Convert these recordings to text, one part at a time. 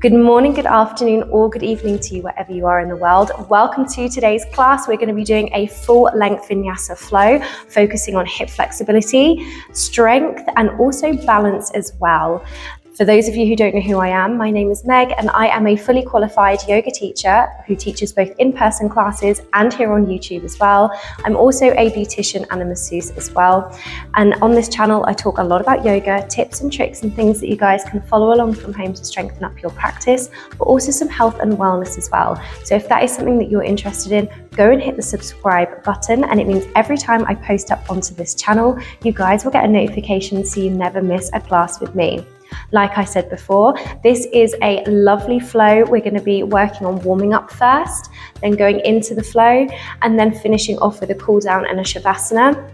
Good morning, good afternoon, or good evening to you wherever you are in the world. Welcome to today's class. We're going to be doing a full-length vinyasa flow, focusing on hip flexibility, strength, and also balance as well. For those of you who don't know who I am, my name is Meg, and I am a fully qualified yoga teacher who teaches both in-person classes and here on YouTube as well. I'm also a beautician and a masseuse as well. And on this channel, I talk a lot about yoga, tips and tricks and things that you guys can follow along from home to strengthen up your practice, but also some health and wellness as well. So if that is something that you're interested in, go and hit the subscribe button, and it means every time I post up onto this channel, you guys will get a notification so you never miss a class with me. Like I said before, this is a lovely flow. We're going to be working on warming up first, then going into the flow, and then finishing off with a cool down and a Shavasana.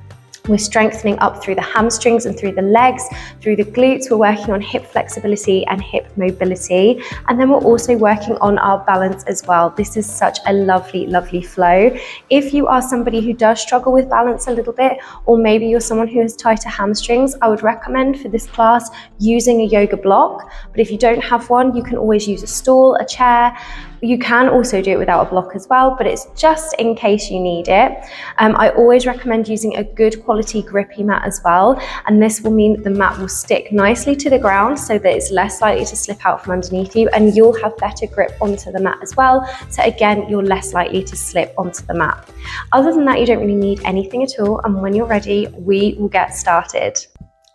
We're strengthening up through the hamstrings and through the legs, through the glutes. We're working on hip flexibility and hip mobility. And then we're also working on our balance as well. This is such a lovely, lovely flow. If you are somebody who does struggle with balance a little bit, or maybe you're someone who has tighter hamstrings, I would recommend for this class using a yoga block. But if you don't have one, you can always use a stool, a chair. You can also do it without a block as well, but it's just in case you need it. I always recommend using a good quality grippy mat as well, and this will mean that the mat will stick nicely to the ground so that it's less likely to slip out from underneath you, and you'll have better grip onto the mat as well. So again, you're less likely to slip onto the mat. Other than that, you don't really need anything at all, and when you're ready, we will get started.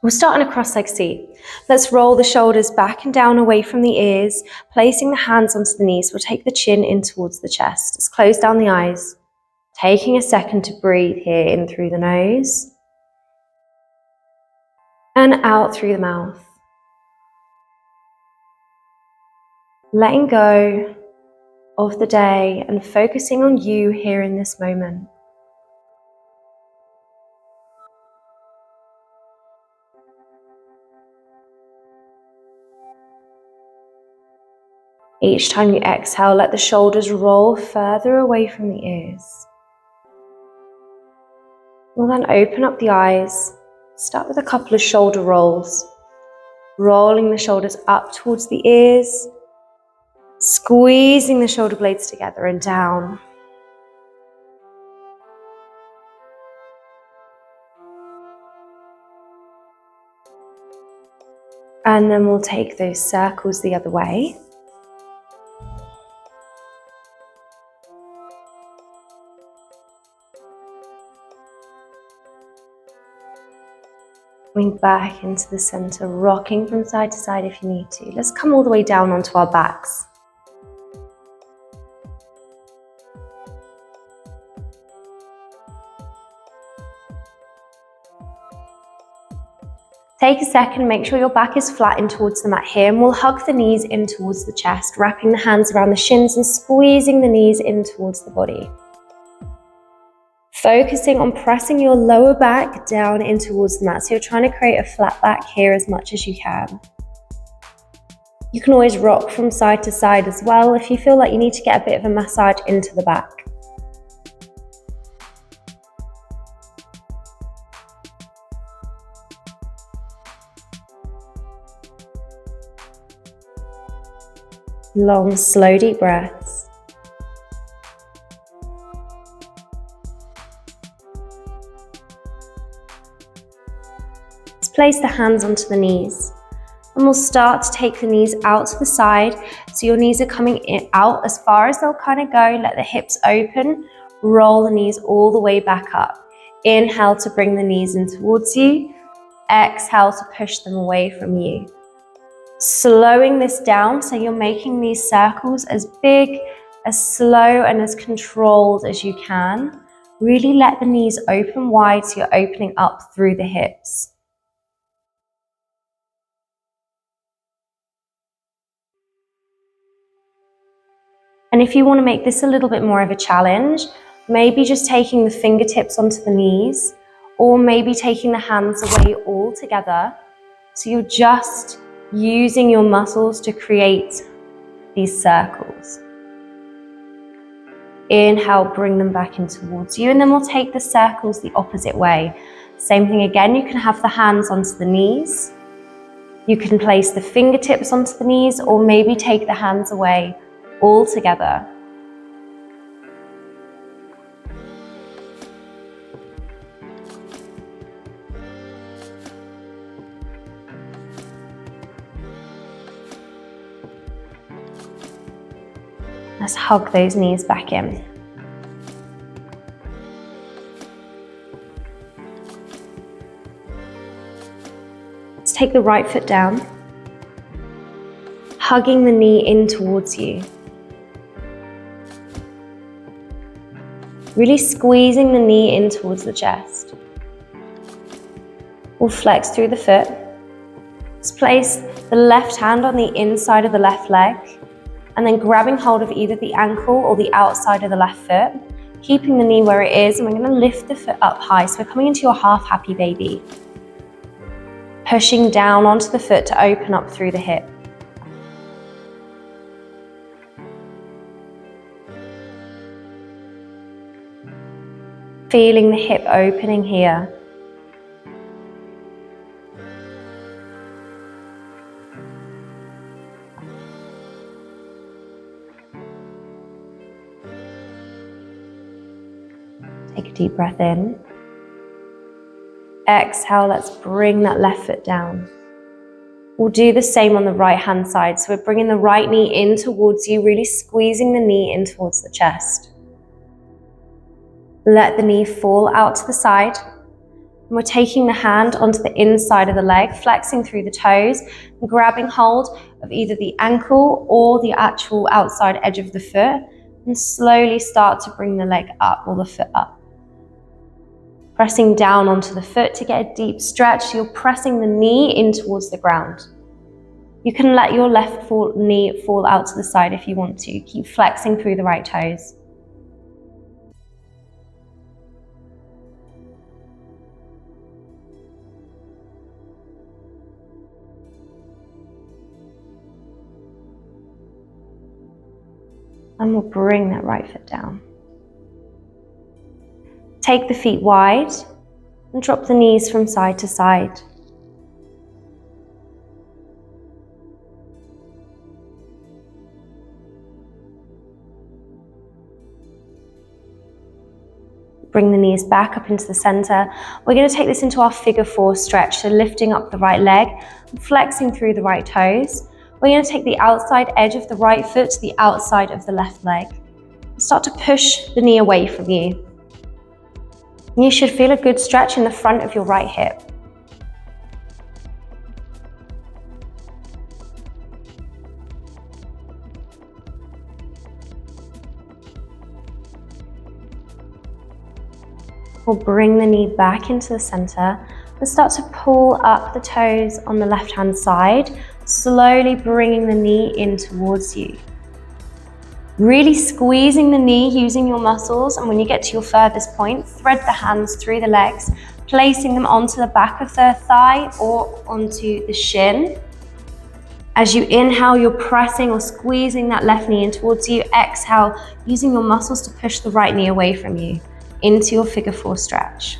We'll start in a cross-legged seat. Let's roll the shoulders back and down away from the ears, placing the hands onto the knees. We'll take the chin in towards the chest. Let's close down the eyes, taking a second to breathe here in through the nose and out through the mouth. Letting go of the day and focusing on you here in this moment. Each time you exhale, let the shoulders roll further away from the ears. We'll then open up the eyes. Start with a couple of shoulder rolls. Rolling the shoulders up towards the ears. Squeezing the shoulder blades together and down. And then we'll take those circles the other way. Coming back into the center, rocking from side to side if you need to. Let's come all the way down onto our backs. Take a second, make sure your back is flat in towards the mat here, and we'll hug the knees in towards the chest, wrapping the hands around the shins and squeezing the knees in towards the body. Focusing on pressing your lower back down in towards the mat. So you're trying to create a flat back here as much as you can. You can always rock from side to side as well if you feel like you need to get a bit of a massage into the back. Long, slow, deep breaths. Place the hands onto the knees, and we'll start to take the knees out to the side. So your knees are coming out as far as they'll kind of go. Let the hips open, roll the knees all the way back up. Inhale to bring the knees in towards you. Exhale to push them away from you. Slowing this down, so you're making these circles as big, as slow and as controlled as you can. Really let the knees open wide so you're opening up through the hips. And if you want to make this a little bit more of a challenge, maybe just taking the fingertips onto the knees, or maybe taking the hands away altogether. So you're just using your muscles to create these circles. Inhale, bring them back in towards you, and then we'll take the circles the opposite way. Same thing again, you can have the hands onto the knees, You can place the fingertips onto the knees or maybe take the hands away all together. Let's hug those knees back in. Let's take the right foot down, hugging the knee in towards you. Really squeezing the knee in towards the chest. We'll flex through the foot. Let's place the left hand on the inside of the left leg, and then grabbing hold of either the ankle or the outside of the left foot, keeping the knee where it is, and we're going to lift the foot up high. So we're coming into your half happy baby. Pushing down onto the foot to open up through the hip. Feeling the hip opening here. Take a deep breath in. Exhale, let's bring that left foot down. We'll do the same on the right hand side. So we're bringing the right knee in towards you, really squeezing the knee in towards the chest. Let the knee fall out to the side. And we're taking the hand onto the inside of the leg, flexing through the toes, and grabbing hold of either the ankle or the actual outside edge of the foot, and slowly start to bring the leg up or the foot up. Pressing down onto the foot to get a deep stretch. You're pressing the knee in towards the ground. You can let your left knee fall out to the side if you want to. Keep flexing through the right toes. And we'll bring that right foot down. Take the feet wide and drop the knees from side to side. Bring the knees back up into the center. We're going to take this into our figure 4 stretch. So lifting up the right leg, flexing through the right toes. We're going to take the outside edge of the right foot to the outside of the left leg. Start to push the knee away from you. You should feel a good stretch in the front of your right hip. We'll bring the knee back into the center and start to pull up the toes on the left-hand side, slowly bringing the knee in towards you. Really squeezing the knee using your muscles, and when you get to your furthest point, thread the hands through the legs, placing them onto the back of the thigh or onto the shin. As you inhale, you're pressing or squeezing that left knee in towards you. Exhale, using your muscles to push the right knee away from you into your figure 4 stretch.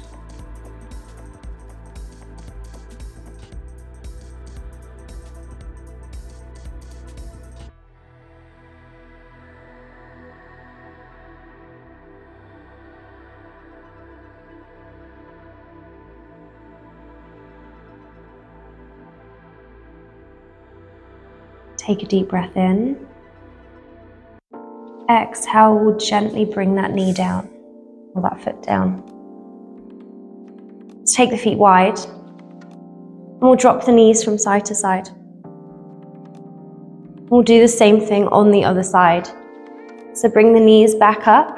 Take a deep breath in. Exhale, we'll gently bring that knee down, or that foot down. Let's take the feet wide, and we'll drop the knees from side to side. We'll do the same thing on the other side. So bring the knees back up,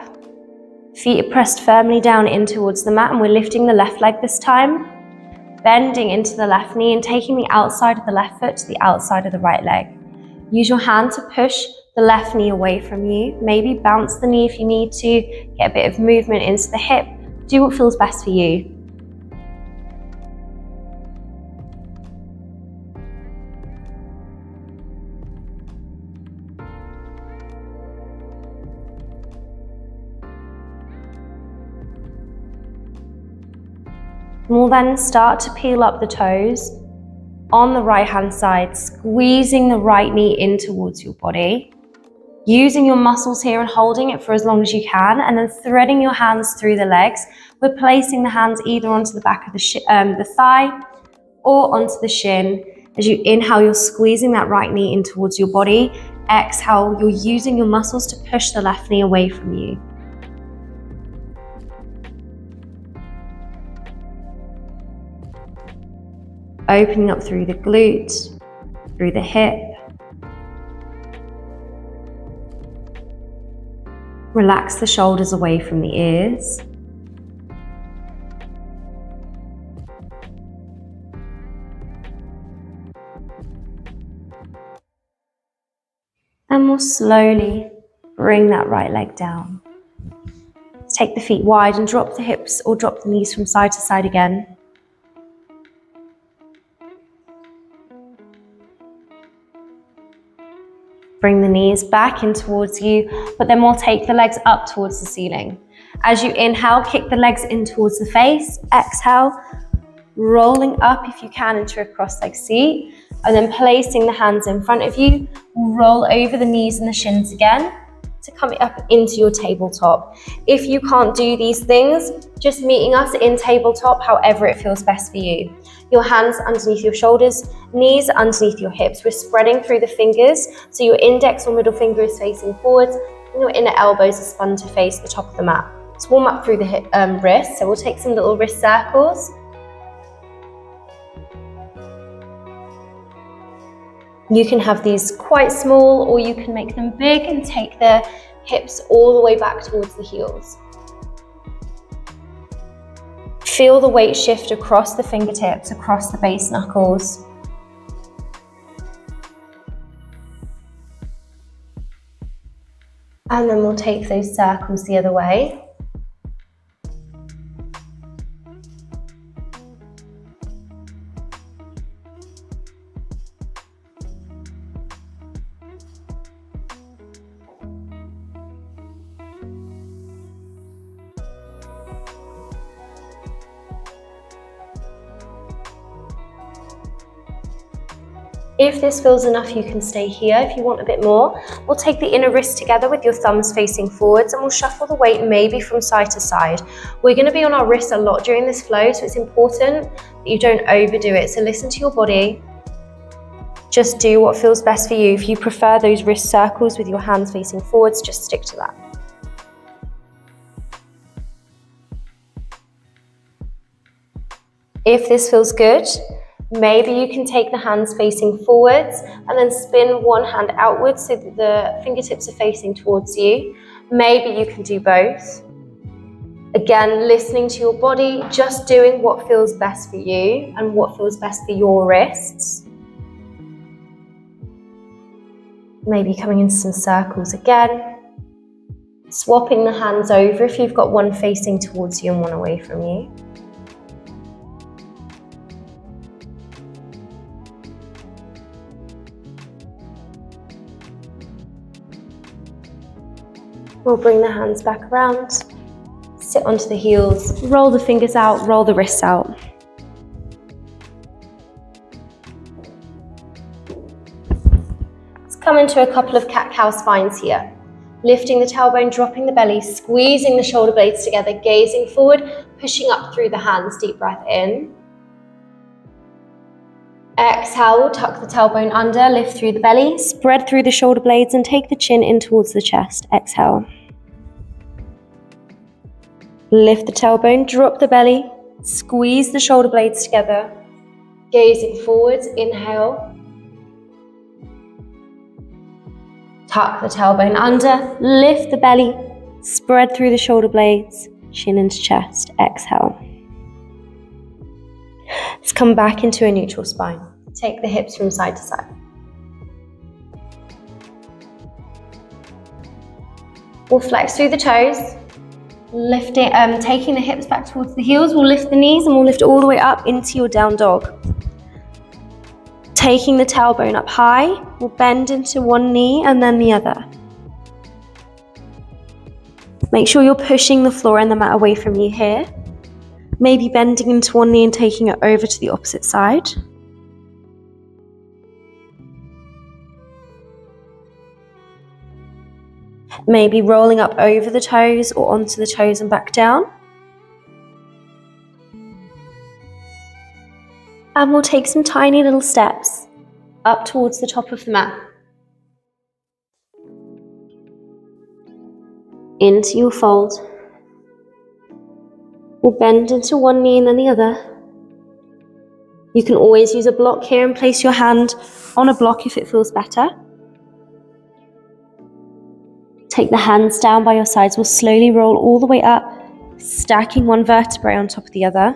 feet are pressed firmly down in towards the mat, and we're lifting the left leg this time, bending into the left knee and taking the outside of the left foot to the outside of the right leg. Use your hand to push the left knee away from you. Maybe bounce the knee if you need to, get a bit of movement into the hip. Do what feels best for you. We'll then start to peel up the toes, On the right hand side, squeezing the right knee in towards your body, using your muscles here and holding it for as long as you can, and then threading your hands through the legs. We're placing the hands either onto the back of the thigh or onto the shin. As you inhale, you're squeezing that right knee in towards your body. Exhale, you're using your muscles to push the left knee away from you. Opening up through the glute, through the hip. Relax the shoulders away from the ears. And we'll slowly bring that right leg down. Take the feet wide and drop the hips or drop the knees from side to side again. Bring the knees back in towards you, but then we'll take the legs up towards the ceiling. As you inhale, kick the legs in towards the face. Exhale, rolling up if you can into a cross-legged seat, and then placing the hands in front of you. Roll over the knees and the shins again to come up into your tabletop. If you can't do these things, just meeting us in tabletop, however it feels best for you. Your hands underneath your shoulders, knees underneath your hips. We're spreading through the fingers, so your index or middle finger is facing forwards, and your inner elbows are spun to face the top of the mat. Let's warm up through the wrists, so we'll take some little wrist circles. You can have these quite small, or you can make them big and take the hips all the way back towards the heels. Feel the weight shift across the fingertips, across the base knuckles. And then we'll take those circles the other way. If this feels enough, you can stay here. If you want a bit more, we'll take the inner wrist together with your thumbs facing forwards, and we'll shuffle the weight maybe from side to side. We're going to be on our wrists a lot during this flow, so it's important that you don't overdo it. So listen to your body. Just do what feels best for you. If you prefer those wrist circles with your hands facing forwards, just stick to that. If this feels good, maybe you can take the hands facing forwards and then spin one hand outwards so that the fingertips are facing towards you. Maybe you can do both. Again, listening to your body, just doing what feels best for you and what feels best for your wrists. Maybe coming into some circles again. Swapping the hands over if you've got one facing towards you and one away from you. We'll bring the hands back around, sit onto the heels, roll the fingers out, roll the wrists out. Let's come into a couple of cat-cow spines here. Lifting the tailbone, dropping the belly, squeezing the shoulder blades together, gazing forward, pushing up through the hands, deep breath in. Exhale, we'll tuck the tailbone under, lift through the belly, spread through the shoulder blades and take the chin in towards the chest. Exhale. Lift the tailbone, drop the belly, squeeze the shoulder blades together, gazing forwards, inhale. Tuck the tailbone under, lift the belly, spread through the shoulder blades, chin into chest. Exhale. Let's come back into a neutral spine. Take the hips from side to side. We'll flex through the toes, lifting, taking the hips back towards the heels. We'll lift the knees and we'll lift all the way up into your down dog. Taking the tailbone up high, we'll bend into one knee and then the other. Make sure you're pushing the floor and the mat away from you here. Maybe bending into one knee and taking it over to the opposite side. Maybe rolling up over the toes or onto the toes and back down. And we'll take some tiny little steps up towards the top of the mat. Into your fold. We'll bend into one knee and then the other. You can always use a block here and place your hand on a block if it feels better. Take the hands down by your sides. We'll slowly roll all the way up, stacking one vertebrae on top of the other.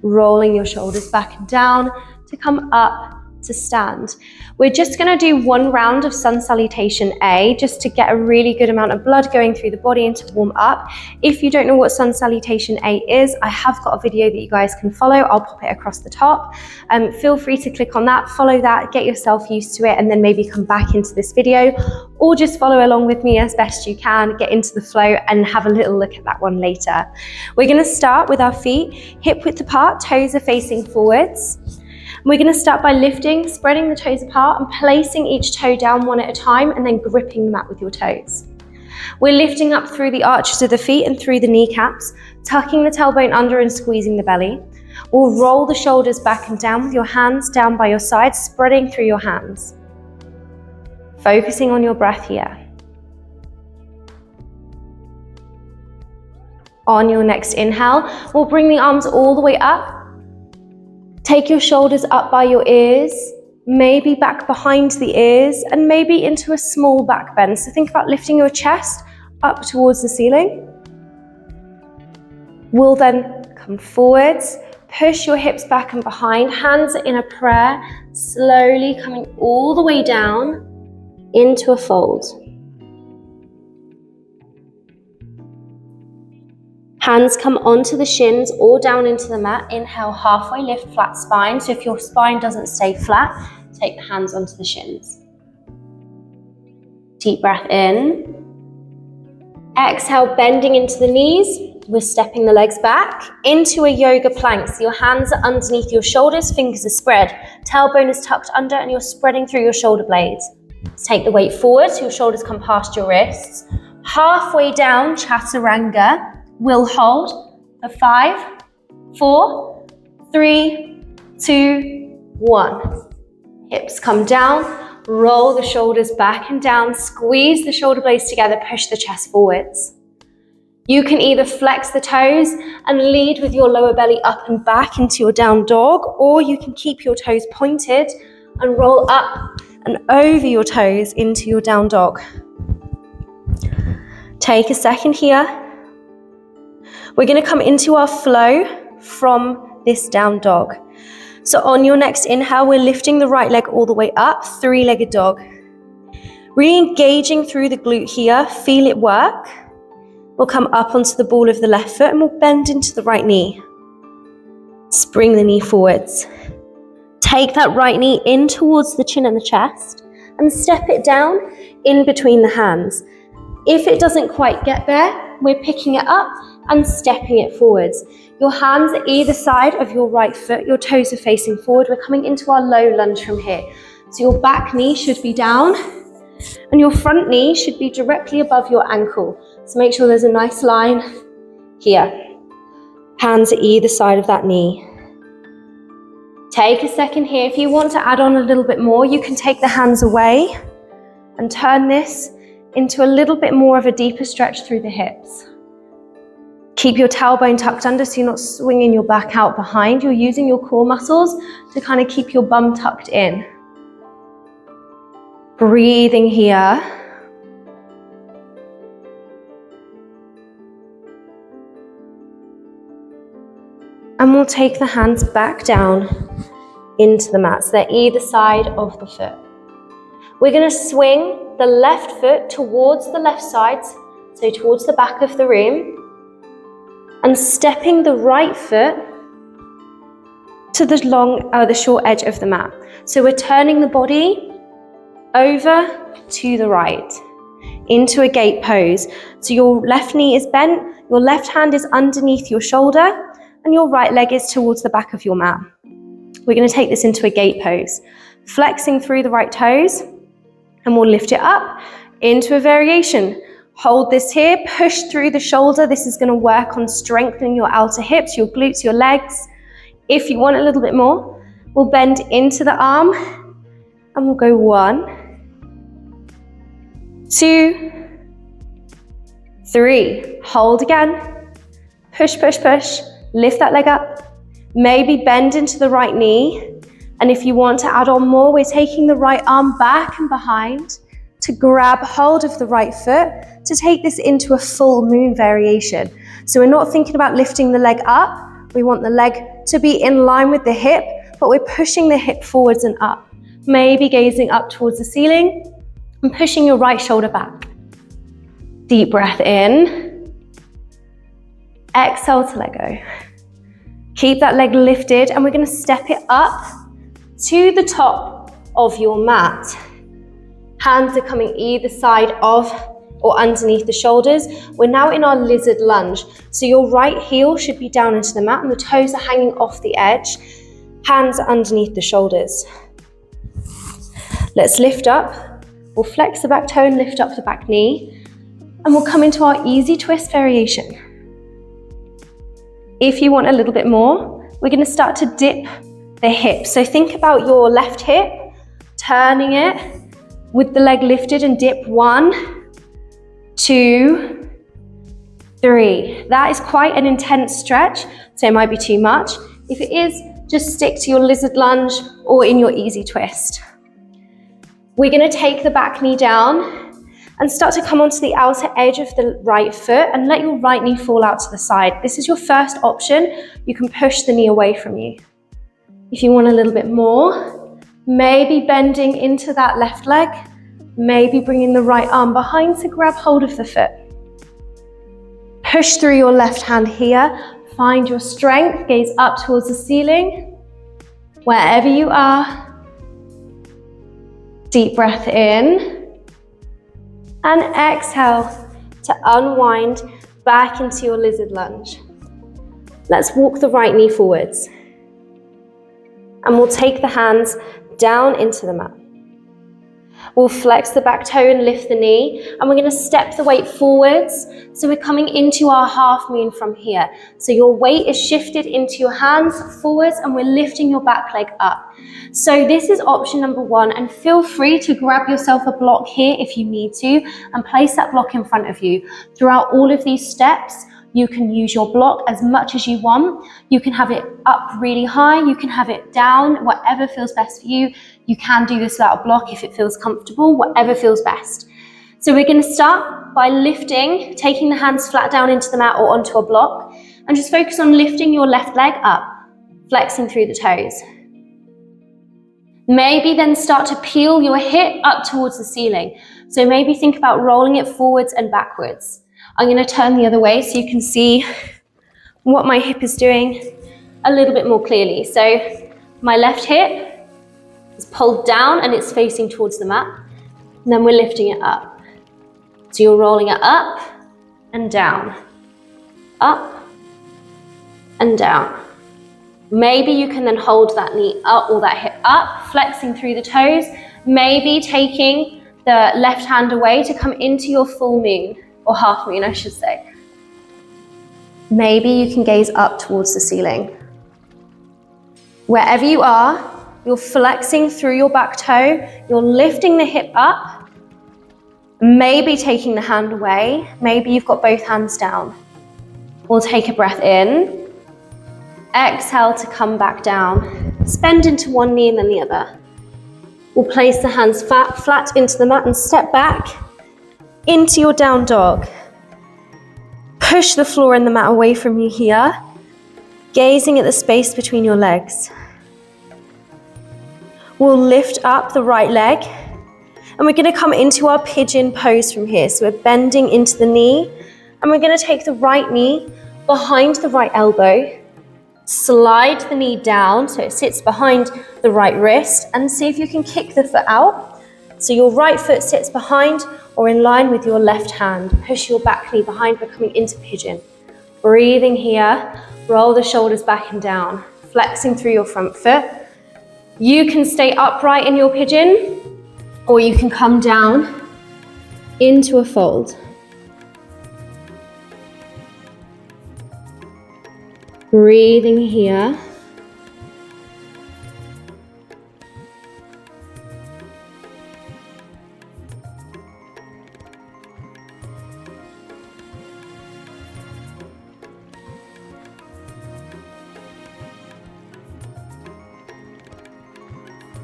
Rolling your shoulders back and down to come up to stand. We're just going to do one round of Sun Salutation A just to get a really good amount of blood going through the body and to warm up. If you don't know what Sun Salutation A is, I have got a video that you guys can follow. I'll pop it across the top. Feel free to click on that, follow that, get yourself used to it, and then maybe come back into this video, or just follow along with me as best you can, get into the flow and have a little look at that one later. We're going to start with our feet hip width apart, toes are facing forwards. We're going to start by lifting, spreading the toes apart and placing each toe down one at a time and then gripping the mat with your toes. We're lifting up through the arches of the feet and through the kneecaps, tucking the tailbone under and squeezing the belly. We'll roll the shoulders back and down with your hands down by your sides, spreading through your hands. Focusing on your breath here. On your next inhale, we'll bring the arms all the way up. Take your shoulders up by your ears, maybe back behind the ears, and maybe into a small back bend. So think about lifting your chest up towards the ceiling. We'll then come forwards, push your hips back and behind, hands in a prayer, slowly coming all the way down into a fold. Hands come onto the shins or down into the mat. Inhale, halfway lift, flat spine. So if your spine doesn't stay flat, take the hands onto the shins. Deep breath in. Exhale, bending into the knees. We're stepping the legs back into a yoga plank. So your hands are underneath your shoulders, fingers are spread. Tailbone is tucked under and you're spreading through your shoulder blades. Let's take the weight forward so your shoulders come past your wrists. Halfway down, chaturanga. We'll hold for 5, 4, 3, 2, 1. Hips come down, roll the shoulders back and down, squeeze the shoulder blades together, push the chest forwards. You can either flex the toes and lead with your lower belly up and back into your down dog, or you can keep your toes pointed and roll up and over your toes into your down dog. Take a second here. We're going to come into our flow from this down dog. So on your next inhale, we're lifting the right leg all the way up, three-legged dog. Really engaging through the glute here, feel it work. We'll come up onto the ball of the left foot and we'll bend into the right knee. Spring the knee forwards. Take that right knee in towards the chin and the chest and step it down in between the hands. If it doesn't quite get there, we're picking it up and stepping it forwards. Your hands are either side of your right foot, your toes are facing forward. We're coming into our low lunge from here. So your back knee should be down and your front knee should be directly above your ankle. So make sure there's a nice line here. Hands at either side of that knee. Take a second here. If you want to add on a little bit more, you can take the hands away and turn this into a little bit more of a deeper stretch through the hips. Keep your tailbone tucked under so you're not swinging your back out behind. You're using your core muscles to kind of keep your bum tucked in. Breathing here. And we'll take the hands back down into the mat. So they're either side of the foot. We're going to swing the left foot towards the left side, so towards the back of the room, and stepping the right foot to the short edge of the mat. So we're turning the body over to the right into a gate pose. So your left knee is bent, your left hand is underneath your shoulder, and your right leg is towards the back of your mat. We're going to take this into a gate pose, flexing through the right toes, and we'll lift it up into a variation. Hold this here, push through the shoulder. This is going to work on strengthening your outer hips, your glutes, your legs. If you want a little bit more, we'll bend into the arm and we'll go 1, 2, 3. Hold again. Push, push, push. Lift that leg up. Maybe bend into the right knee. And if you want to add on more, we're taking the right arm back and behind to grab hold of the right foot to take this into a full moon variation. So we're not thinking about lifting the leg up. We want the leg to be in line with the hip, but we're pushing the hip forwards and up. Maybe gazing up towards the ceiling and pushing your right shoulder back. Deep breath in. Exhale to let go. Keep that leg lifted and we're going to step it up to the top of your mat. Hands are coming either side of or underneath the shoulders. We're now in our lizard lunge. So your right heel should be down into the mat and the toes are hanging off the edge. Hands are underneath the shoulders. Let's lift up. We'll flex the back toe and lift up the back knee. And we'll come into our easy twist variation. If you want a little bit more, we're going to start to dip the hip. So think about your left hip, turning it with the leg lifted and dip 1, 2, 3. That is quite an intense stretch, so it might be too much. If it is, just stick to your lizard lunge or in your easy twist. We're going to take the back knee down and start to come onto the outer edge of the right foot and let your right knee fall out to the side. This is your first option. You can push the knee away from you. If you want a little bit more, maybe bending into that left leg, maybe bringing the right arm behind to grab hold of the foot. Push through your left hand here, find your strength, gaze up towards the ceiling. Wherever you are, deep breath in. And exhale to unwind back into your lizard lunge. Let's walk the right knee forwards. And we'll take the hands down into the mat. We'll flex the back toe and lift the knee. And we're going to step the weight forwards. So we're coming into our half moon from here. So your weight is shifted into your hands forwards and we're lifting your back leg up. So this is option number 1, and feel free to grab yourself a block here if you need to and place that block in front of you. Throughout all of these steps, you can use your block as much as you want. You can have it up really high, you can have it down, whatever feels best for you. You can do this without a block if it feels comfortable, whatever feels best. So we're going to start by lifting, taking the hands flat down into the mat or onto a block, and just focus on lifting your left leg up, flexing through the toes. Maybe then start to peel your hip up towards the ceiling. So maybe think about rolling it forwards and backwards. I'm going to turn the other way so you can see what my hip is doing a little bit more clearly. So my left hip is pulled down and it's facing towards the mat. And then we're lifting it up. So you're rolling it up and down, up and down. Maybe you can then hold that knee up or that hip up, flexing through the toes. Maybe taking the left hand away to come into your full moon, or half moon, I should say. Maybe you can gaze up towards the ceiling. Wherever you are, you're flexing through your back toe, you're lifting the hip up, maybe taking the hand away, maybe you've got both hands down. We'll take a breath in. Exhale to come back down. Bend into one knee and then the other. We'll place the hands flat into the mat and step back into your down dog. Push the floor and the mat away from you here, gazing at the space between your legs. We'll lift up the right leg and we're going to come into our pigeon pose from here. So we're bending into the knee and we're going to take the right knee behind the right elbow. Slide the knee down so it sits behind the right wrist and see if you can kick the foot out. So your right foot sits behind or in line with your left hand. Push your back knee behind, we're coming into pigeon. Breathing here, roll the shoulders back and down, flexing through your front foot. You can stay upright in your pigeon or you can come down into a fold. Breathing here.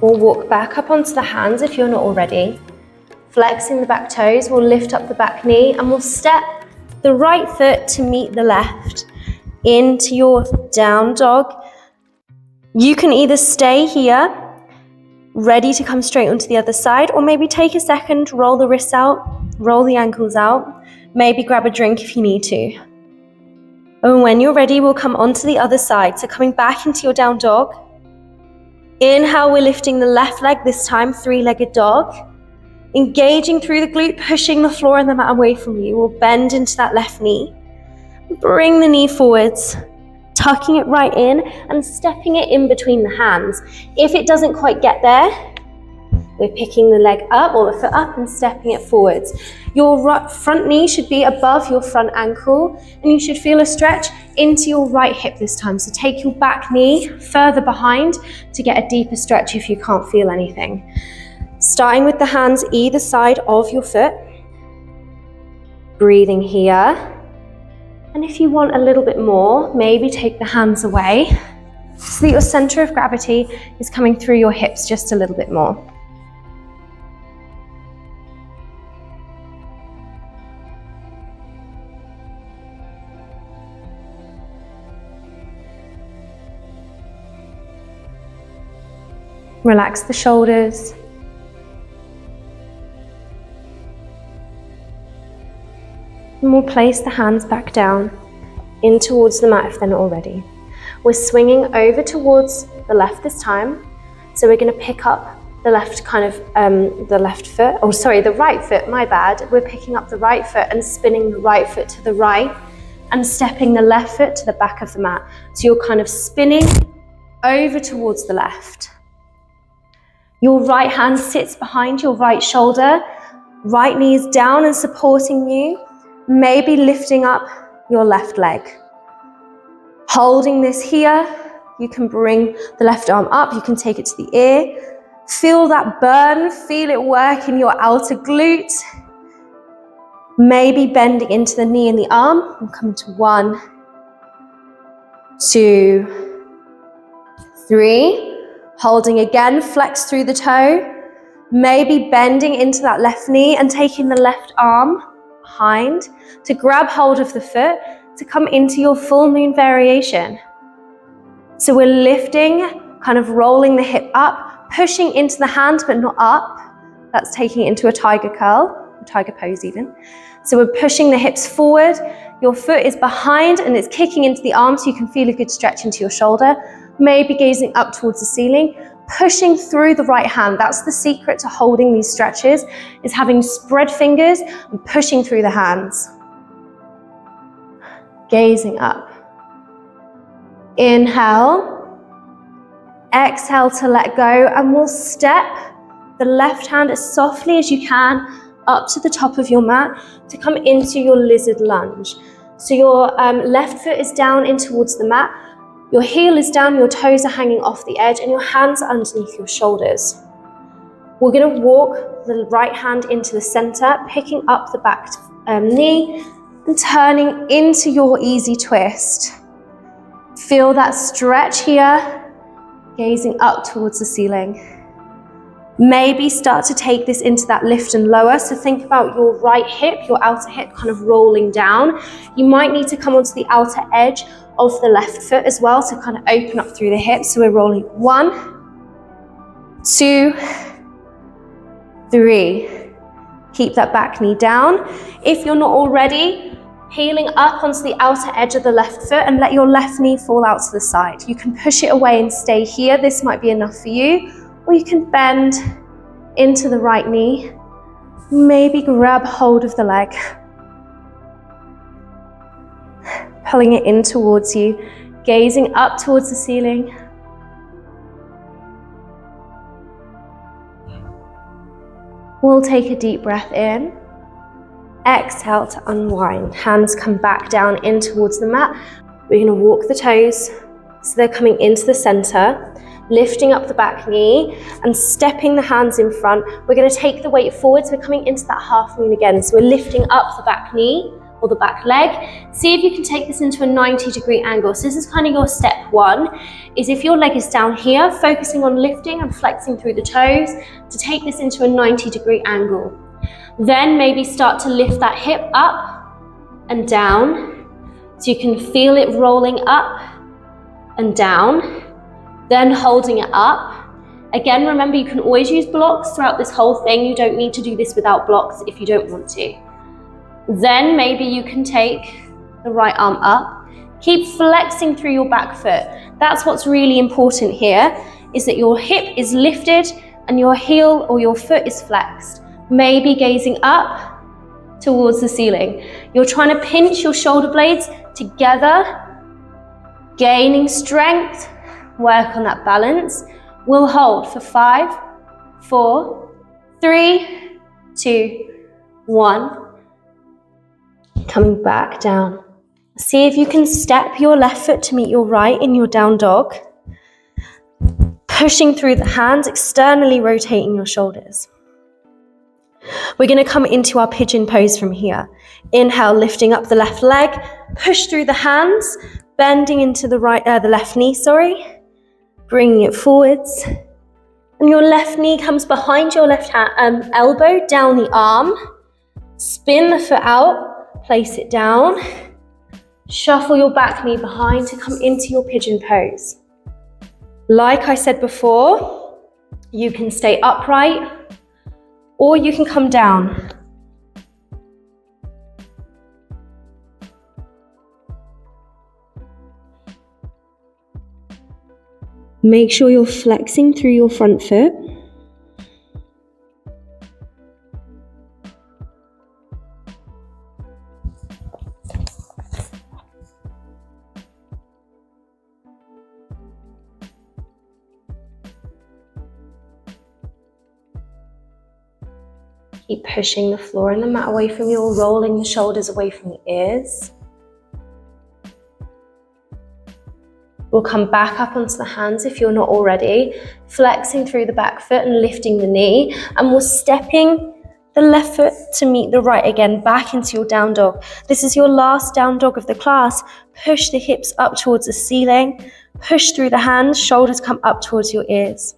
We'll walk back up onto the hands if you're not already. Flexing the back toes, we'll lift up the back knee and we'll step the right foot to meet the left into your down dog. You can either stay here, ready to come straight onto the other side, or maybe take a second, roll the wrists out, roll the ankles out, maybe grab a drink if you need to. And when you're ready, we'll come onto the other side. So coming back into your down dog. Inhale, we're lifting the left leg this time, three-legged dog. Engaging through the glute, pushing the floor and the mat away from you. We'll bend into that left knee. Bring the knee forwards, tucking it right in and stepping it in between the hands. If it doesn't quite get there, we're picking the leg up or the foot up and stepping it forwards. Your front knee should be above your front ankle and you should feel a stretch into your right hip this time. So take your back knee further behind to get a deeper stretch if you can't feel anything. Starting with the hands either side of your foot. Breathing here. And if you want a little bit more, maybe take the hands away so that your center of gravity is coming through your hips just a little bit more. Relax the shoulders. And we'll place the hands back down in towards the mat if they're not already. We're swinging over towards the left this time. So we're going to pick up the left the right foot, my bad. We're picking up the right foot and spinning the right foot to the right and stepping the left foot to the back of the mat. So you're kind of spinning over towards the left. Your right hand sits behind your right shoulder. Right knee is down and supporting you. Maybe lifting up your left leg. Holding this here, you can bring the left arm up, you can take it to the ear. Feel that burn, feel it work in your outer glute. Maybe bending into the knee and the arm. We'll come to 1, 2, 3. Holding again, flex through the toe. Maybe bending into that left knee and taking the left arm behind to grab hold of the foot to come into your full moon variation. So we're lifting, kind of rolling the hip up, pushing into the hand but not up. That's taking it into a tiger curl, or tiger pose even. So we're pushing the hips forward, your foot is behind and it's kicking into the arm so you can feel a good stretch into your shoulder. Maybe gazing up towards the ceiling, pushing through the right hand. That's the secret to holding these stretches, is having spread fingers and pushing through the hands. Gazing up. Inhale. Exhale to let go, and we'll step the left hand as softly as you can up to the top of your mat to come into your lizard lunge. So your left foot is down in towards the mat. Your heel is down, your toes are hanging off the edge, and your hands are underneath your shoulders. We're going to walk the right hand into the center, picking up the back knee and turning into your easy twist. Feel that stretch here, gazing up towards the ceiling. Maybe start to take this into that lift and lower. So think about your right hip, your outer hip kind of rolling down. You might need to come onto the outer edge of the left foot as well to kind of open up through the hips. So we're rolling 1, 2, 3. Keep that back knee down. If you're not already, peeling up onto the outer edge of the left foot and let your left knee fall out to the side. You can push it away and stay here. This might be enough for you. Or you can bend into the right knee. Maybe grab hold of the leg. Pulling it in towards you, gazing up towards the ceiling. We'll take a deep breath in. Exhale to unwind. Hands come back down in towards the mat. We're going to walk the toes so they're coming into the center, lifting up the back knee and stepping the hands in front. We're going to take the weight forwards. We're coming into that half moon again. So we're lifting up the back knee or the back leg. See if you can take this into a 90-degree angle. So this is kind of your step one, is if your leg is down here, focusing on lifting and flexing through the toes to take this into a 90-degree angle. Then maybe start to lift that hip up and down so you can feel it rolling up and down, then holding it up. Again, remember you can always use blocks throughout this whole thing. You don't need to do this without blocks if you don't want to. Then maybe you can take the right arm up. Keep flexing through your back foot. That's what's really important here, is that your hip is lifted and your heel or your foot is flexed. Maybe gazing up towards the ceiling. You're trying to pinch your shoulder blades together, gaining strength. Work on that balance. We'll hold for 5, 4, 3, 2, 1. Coming back down. See if you can step your left foot to meet your right in your down dog. Pushing through the hands, externally rotating your shoulders. We're going to come into our pigeon pose from here. Inhale, lifting up the left leg. Push through the hands, bending into the left knee, bringing it forwards. And your left knee comes behind your left elbow, down the arm. Spin the foot out, place it down. Shuffle your back knee behind to come into your pigeon pose. Like I said before, you can stay upright or you can come down. Make sure you're flexing through your front foot. Keep pushing the floor and the mat away from you, or rolling the shoulders away from the ears. We'll come back up onto the hands if you're not already, flexing through the back foot and lifting the knee, and we're stepping the left foot to meet the right again, back into your down dog. This is your last down dog of the class. Push the hips up towards the ceiling, push through the hands, shoulders come up towards your ears.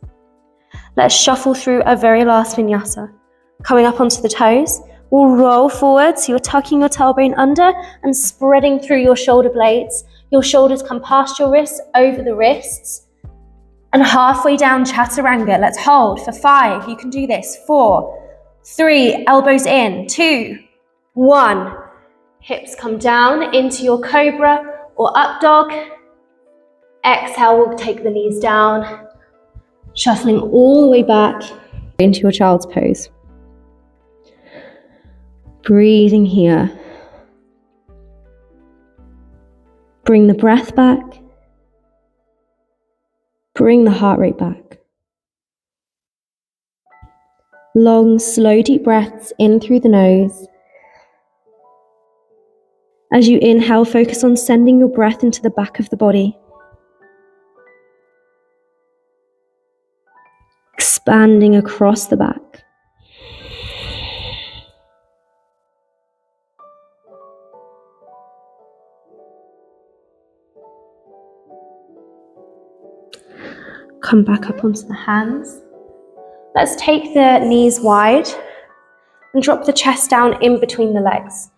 Let's shuffle through a very last vinyasa. Coming up onto the toes, we'll roll forward, so you're tucking your tailbone under and spreading through your shoulder blades. Your shoulders come past your wrists, over the wrists, and halfway down chaturanga. Let's hold for 5, you can do this, 4, 3, elbows in, 2, 1. Hips come down into your cobra or up dog. Exhale, we'll take the knees down, shuffling all the way back into your child's pose. Breathing here. Bring the breath back. Bring the heart rate back. Long, slow, deep breaths in through the nose. As you inhale, focus on sending your breath into the back of the body. Expanding across the back. Come back up onto the hands. Let's take the knees wide and drop the chest down in between the legs.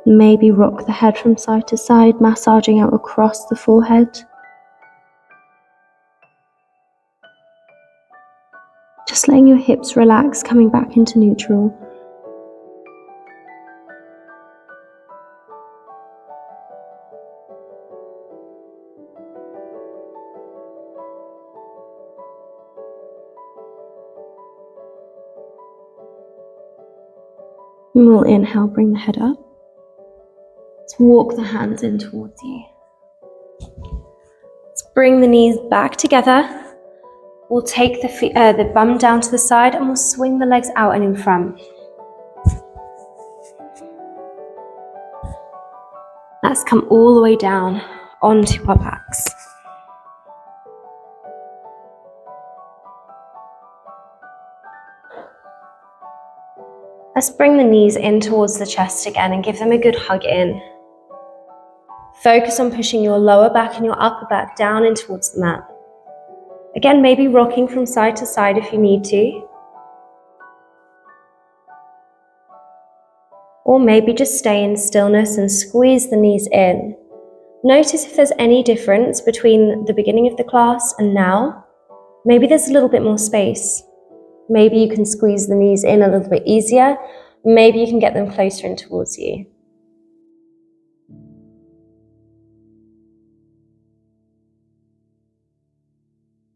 Maybe rock the head from side to side, massaging out across the forehead. Just letting your hips relax, coming back into neutral. And we'll inhale, bring the head up. Walk the hands in towards you. Let's bring the knees back together. We'll take the bum down to the side and we'll swing the legs out and in front. Let's come all the way down onto our backs. Let's bring the knees in towards the chest again and give them a good hug in. Focus on pushing your lower back and your upper back down in towards the mat. Again, maybe rocking from side to side if you need to. Or maybe just stay in stillness and squeeze the knees in. Notice if there's any difference between the beginning of the class and now. Maybe there's a little bit more space. Maybe you can squeeze the knees in a little bit easier. Maybe you can get them closer in towards you.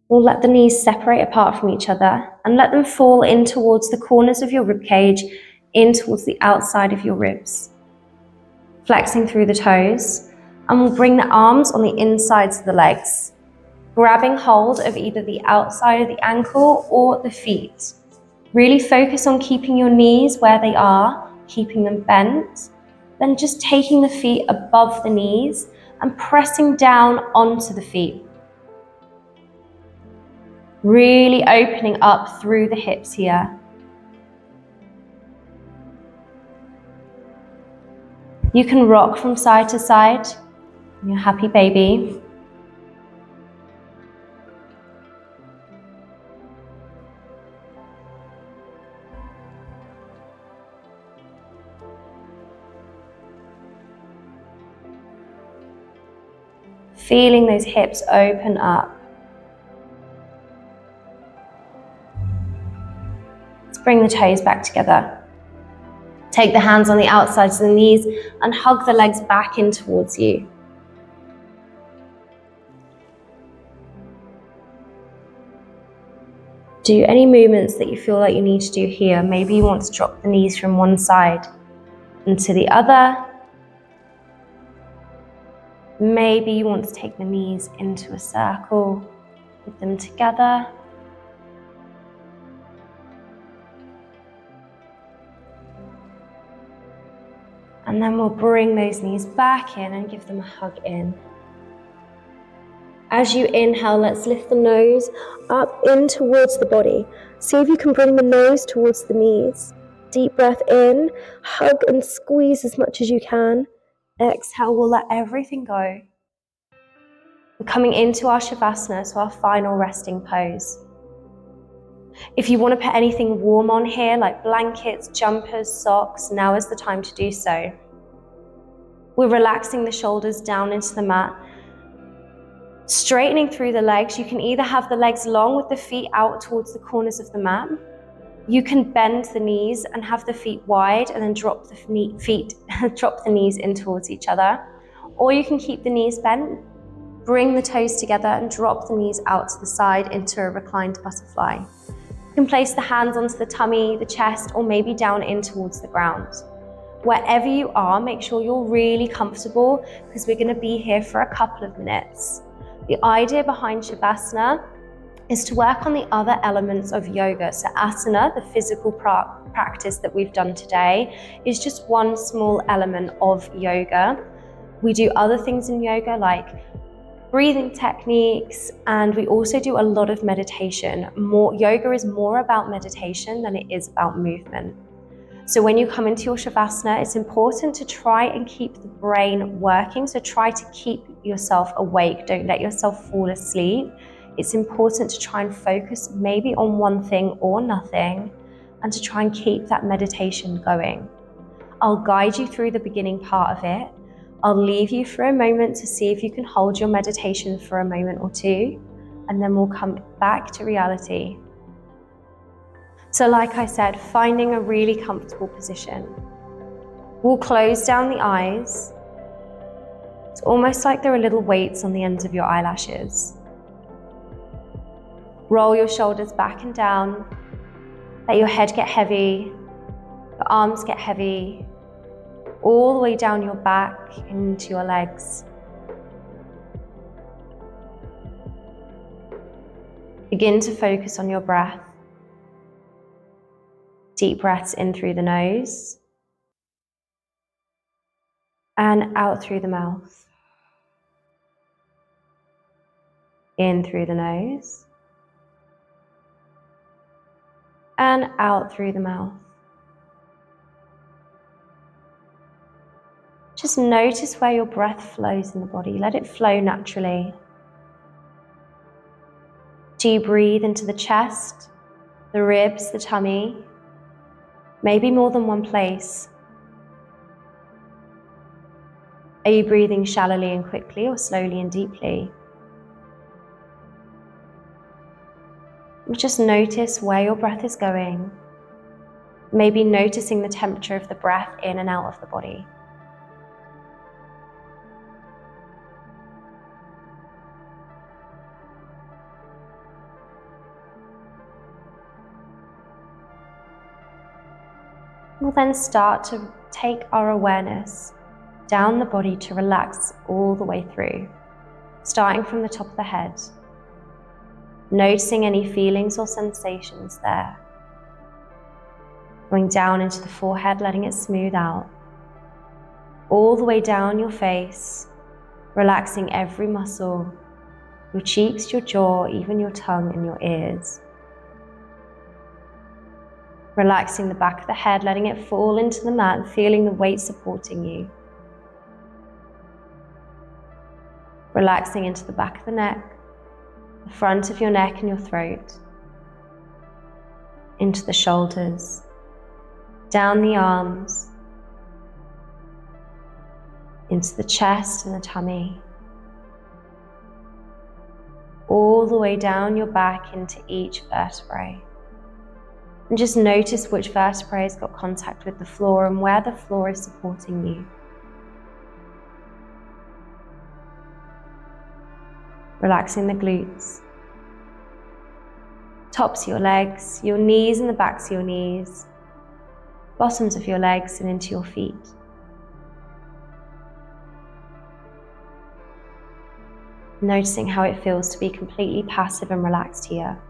We'll let the knees separate apart from each other and let them fall in towards the corners of your rib cage, in towards the outside of your ribs. Flexing through the toes, and we'll bring the arms on the insides of the legs, grabbing hold of either the outside of the ankle or the feet. Really focus on keeping your knees where they are, keeping them bent, then just taking the feet above the knees and pressing down onto the feet. Really opening up through the hips here. You can rock from side to side, your happy baby. Feeling those hips open up. Let's bring the toes back together. Take the hands on the outsides of the knees and hug the legs back in towards you. Do any movements that you feel like you need to do here. Maybe you want to drop the knees from one side into the other. Maybe you want to take the knees into a circle, put them together. And then we'll bring those knees back in and give them a hug in. As you inhale, let's lift the nose up in towards the body. See if you can bring the nose towards the knees. Deep breath in, hug and squeeze as much as you can. Exhale, we'll let everything go. We're coming into our Shavasana, so our final resting pose. If you want to put anything warm on here, like blankets, jumpers, socks, now is the time to do so. We're relaxing the shoulders down into the mat. Straightening through the legs. You can either have the legs long with the feet out towards the corners of the mat. You can bend the knees and have the feet wide and then drop the knees in towards each other. Or you can keep the knees bent, bring the toes together and drop the knees out to the side into a reclined butterfly. You can place the hands onto the tummy, the chest, or maybe down in towards the ground. Wherever you are, make sure you're really comfortable because we're going to be here for a couple of minutes. The idea behind Shavasana is to work on the other elements of yoga. So asana, the physical practice that we've done today, is just one small element of yoga. We do other things in yoga like breathing techniques, and we also do a lot of meditation. Yoga is more about meditation than it is about movement. So when you come into your Shavasana, it's important to try and keep the brain working. So try to keep yourself awake. Don't let yourself fall asleep. It's important to try and focus maybe on one thing or nothing and to try and keep that meditation going. I'll guide you through the beginning part of it. I'll leave you for a moment to see if you can hold your meditation for a moment or two, and then we'll come back to reality. So like I said, finding a really comfortable position. We'll close down the eyes. It's almost like there are little weights on the ends of your eyelashes. Roll your shoulders back and down. Let your head get heavy, your arms get heavy. all the way down your back into your legs. Begin to focus on your breath. Deep breaths in through the nose and out through the mouth. In through the nose and out through the mouth. Just notice where your breath flows in the body. Let it flow naturally. Do you breathe into the chest, the ribs, the tummy? Maybe more than one place. Are you breathing shallowly and quickly or slowly and deeply? Just notice where your breath is going. Maybe noticing the temperature of the breath in and out of the body. We'll then start to take our awareness down the body to relax all the way through, starting from the top of the head, noticing any feelings or sensations there, going down into the forehead, letting it smooth out, all the way down your face, relaxing every muscle, your cheeks, your jaw, even your tongue and your ears. Relaxing the back of the head, letting it fall into the mat, feeling the weight supporting you. Relaxing into the back of the neck, the front of your neck and your throat, into the shoulders, down the arms, into the chest and the tummy, all the way down your back into each vertebrae. And just notice which vertebrae has got contact with the floor and where the floor is supporting you. Relaxing the glutes, tops of your legs, your knees and the backs of your knees, bottoms of your legs and into your feet. Noticing how it feels to be completely passive and relaxed here.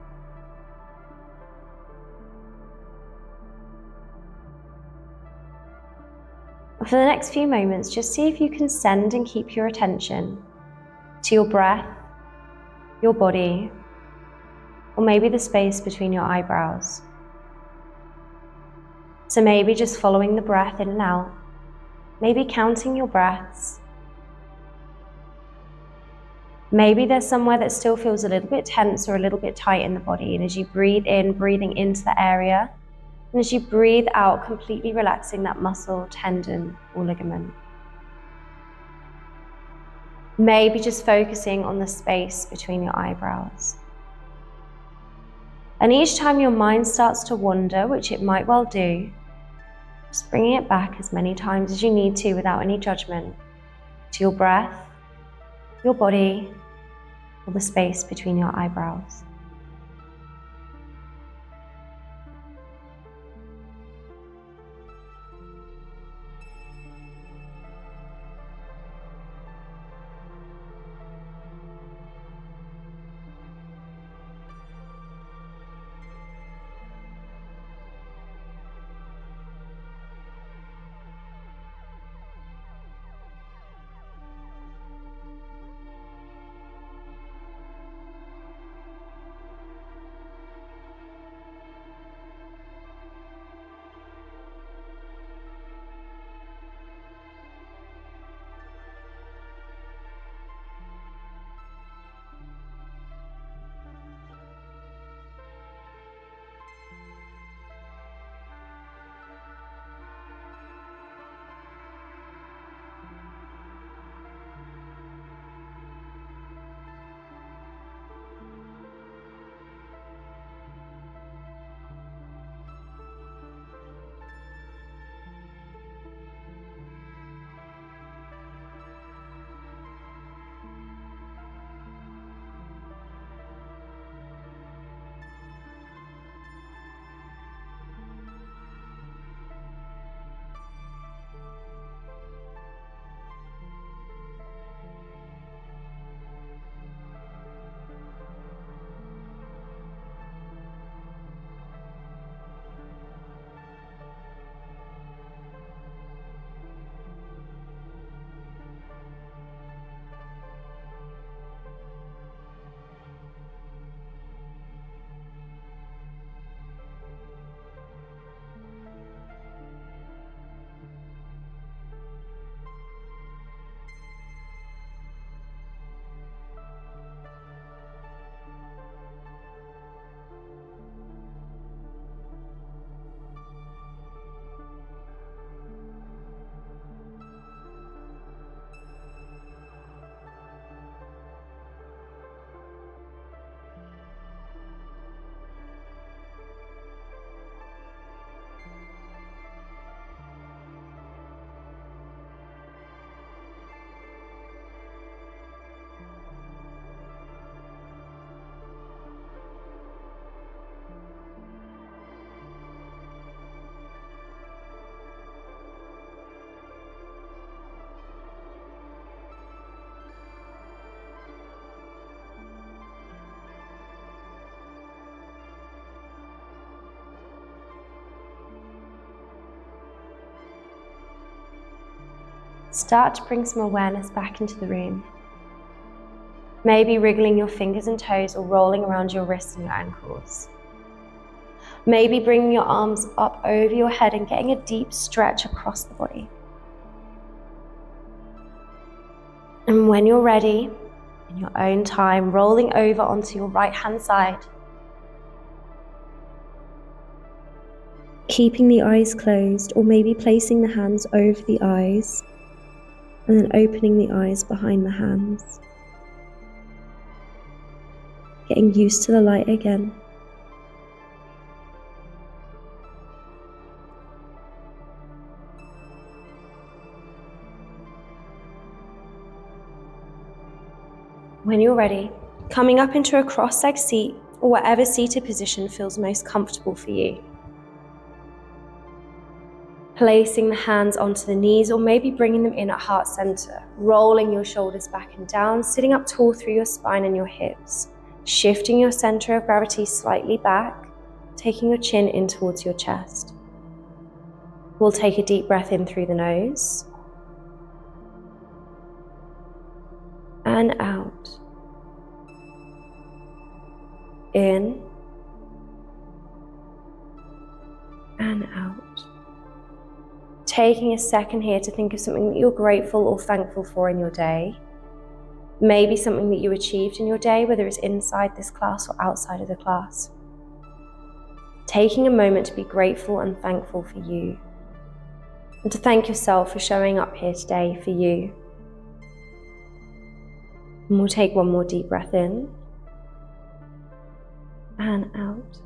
For the next few moments, just see if you can send and keep your attention to your breath, your body, or maybe the space between your eyebrows. So maybe just following the breath in and out, maybe counting your breaths. Maybe there's somewhere that still feels a little bit tense or a little bit tight in the body, and as you breathe in, breathing into the area, and as you breathe out, completely relaxing that muscle, tendon, or ligament. Maybe just focusing on the space between your eyebrows. And each time your mind starts to wander, which it might well do, just bringing it back as many times as you need to without any judgment, to your breath, your body, or the space between your eyebrows. Start to bring some awareness back into the room. Maybe wriggling your fingers and toes or rolling around your wrists and your ankles. Maybe bringing your arms up over your head and getting a deep stretch across the body. And when you're ready, in your own time, rolling over onto your right hand side. Keeping the eyes closed, or maybe placing the hands over the eyes and then opening the eyes behind the hands. Getting used to the light again. When you're ready, coming up into a cross-legged seat or whatever seated position feels most comfortable for you. Placing the hands onto the knees or maybe bringing them in at heart center, rolling your shoulders back and down, sitting up tall through your spine and your hips, shifting your center of gravity slightly back, taking your chin in towards your chest. We'll take a deep breath in through the nose and out. In and out. Taking a second here to think of something that you're grateful or thankful for in your day. Maybe something that you achieved in your day, whether it's inside this class or outside of the class. Taking a moment to be grateful and thankful for you. And to thank yourself for showing up here today for you. And we'll take one more deep breath in and out.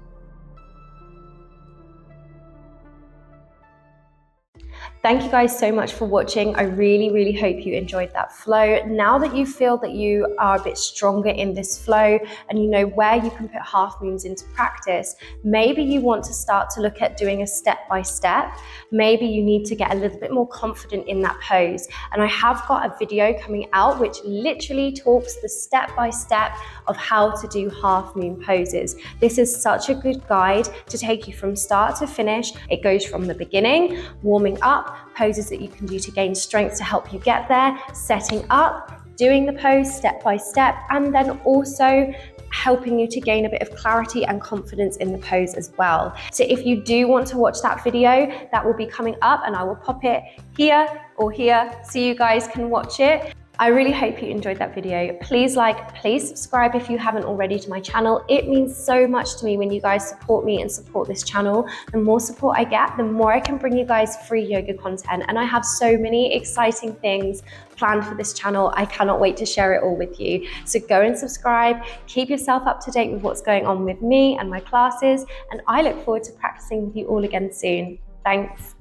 Thank you guys so much for watching. I really hope you enjoyed that flow. Now that you feel that you are a bit stronger in this flow and you know where you can put half moons into practice, maybe you want to start to look at doing a step-by-step. Maybe you need to get a little bit more confident in that pose. And I have got a video coming out which literally talks the step-by-step of how to do half moon poses. This is such a good guide to take you from start to finish. It goes from the beginning, warming up, poses that you can do to gain strength to help you get there, setting up, doing the pose step by step, and then also helping you to gain a bit of clarity and confidence in the pose as well. So if you do want to watch that video, that will be coming up and I will pop it here or here so you guys can watch it. I really hope you enjoyed that video. Please like, please subscribe if you haven't already to my channel. It means so much to me when you guys support me and support this channel. The more support I get, the more I can bring you guys free yoga content. And I have so many exciting things planned for this channel. I cannot wait to share it all with you. So go and subscribe, keep yourself up to date with what's going on with me and my classes. And I look forward to practicing with you all again soon. Thanks.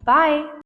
Bye.